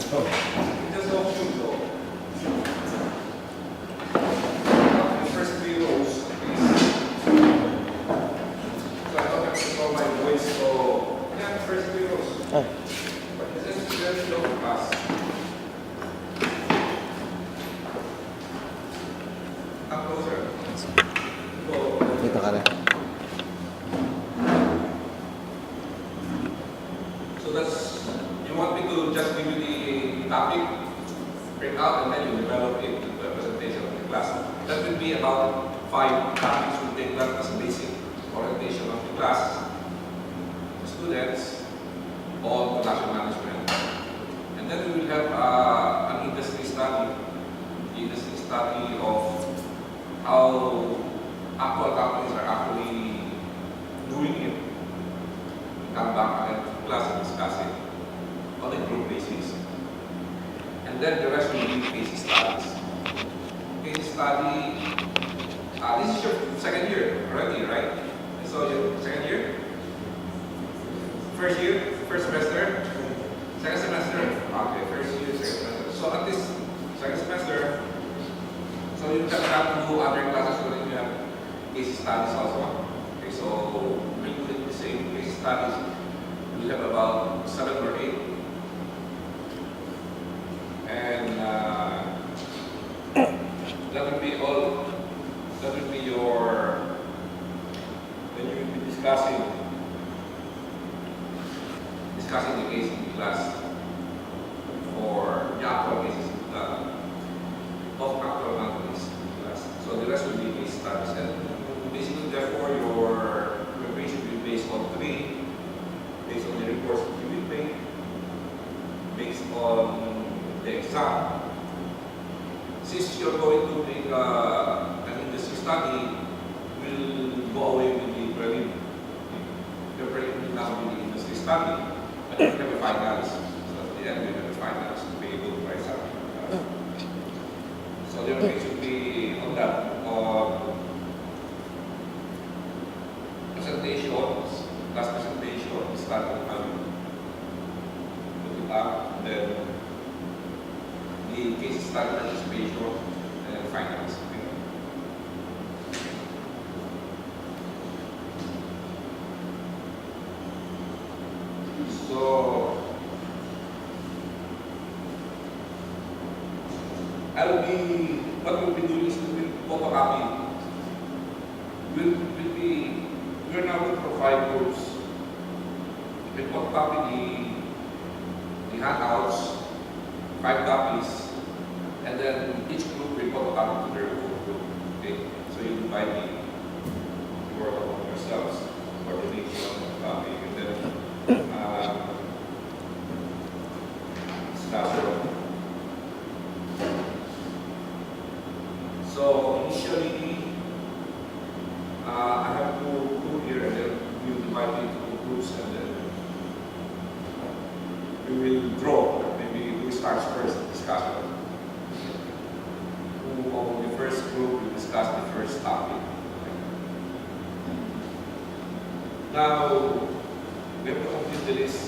Just walk through though. The first three rows is, so I don't have to know my voice, so yeah, the first three rows. Ah. But this is very slow class. Come closer. So, Dito ka rin. so that's, you want me to just give you the topic, break out, and then you develop it into a presentation of the class. That will be about 5 topics. We'll take that as a basic orientation of the class. The students on production management. And then we will have an industry study. The industry study of how actual companies are actually doing it. Come back and class and discuss it on a group basis. And then the rest will be case studies. Case study, this is your second year already, right? So your second year? First year? First semester? Second semester? Okay, first year, second semester. So at this second semester, so you can have to do other classes when you have case studies also. Okay, so we'll do it the same case studies. We have about 7 or 8. And that will be all, that will be your, when you will be discussing the case in class for the actual cases of actual companies in class. So the rest will be case studies. And basically, therefore, your preparation will be based on 3. Based on the reports that you will make, based on the exam. Since you're going to make an industry study, we'll go away with the prelim. The prelim will now be the industry study, but you have a finals. So at the end, we have a finals to be able to write something. So the only should be on that, presentations, class presentation, start with put it up, then the case study participation, and then finals. So what we'll be doing is we'll photocopy. We're now going to provide groups. We'll photocopy the handouts, 5 copies, and then each group will photocopy to their own group. Okay? So you divide the work among yourselves for the making of copy, and then so initially, I have to go here and then we will divide into groups and then we will draw. Maybe who starts first discussion. Who on the first group will discuss the first topic. Now, we have to complete the list.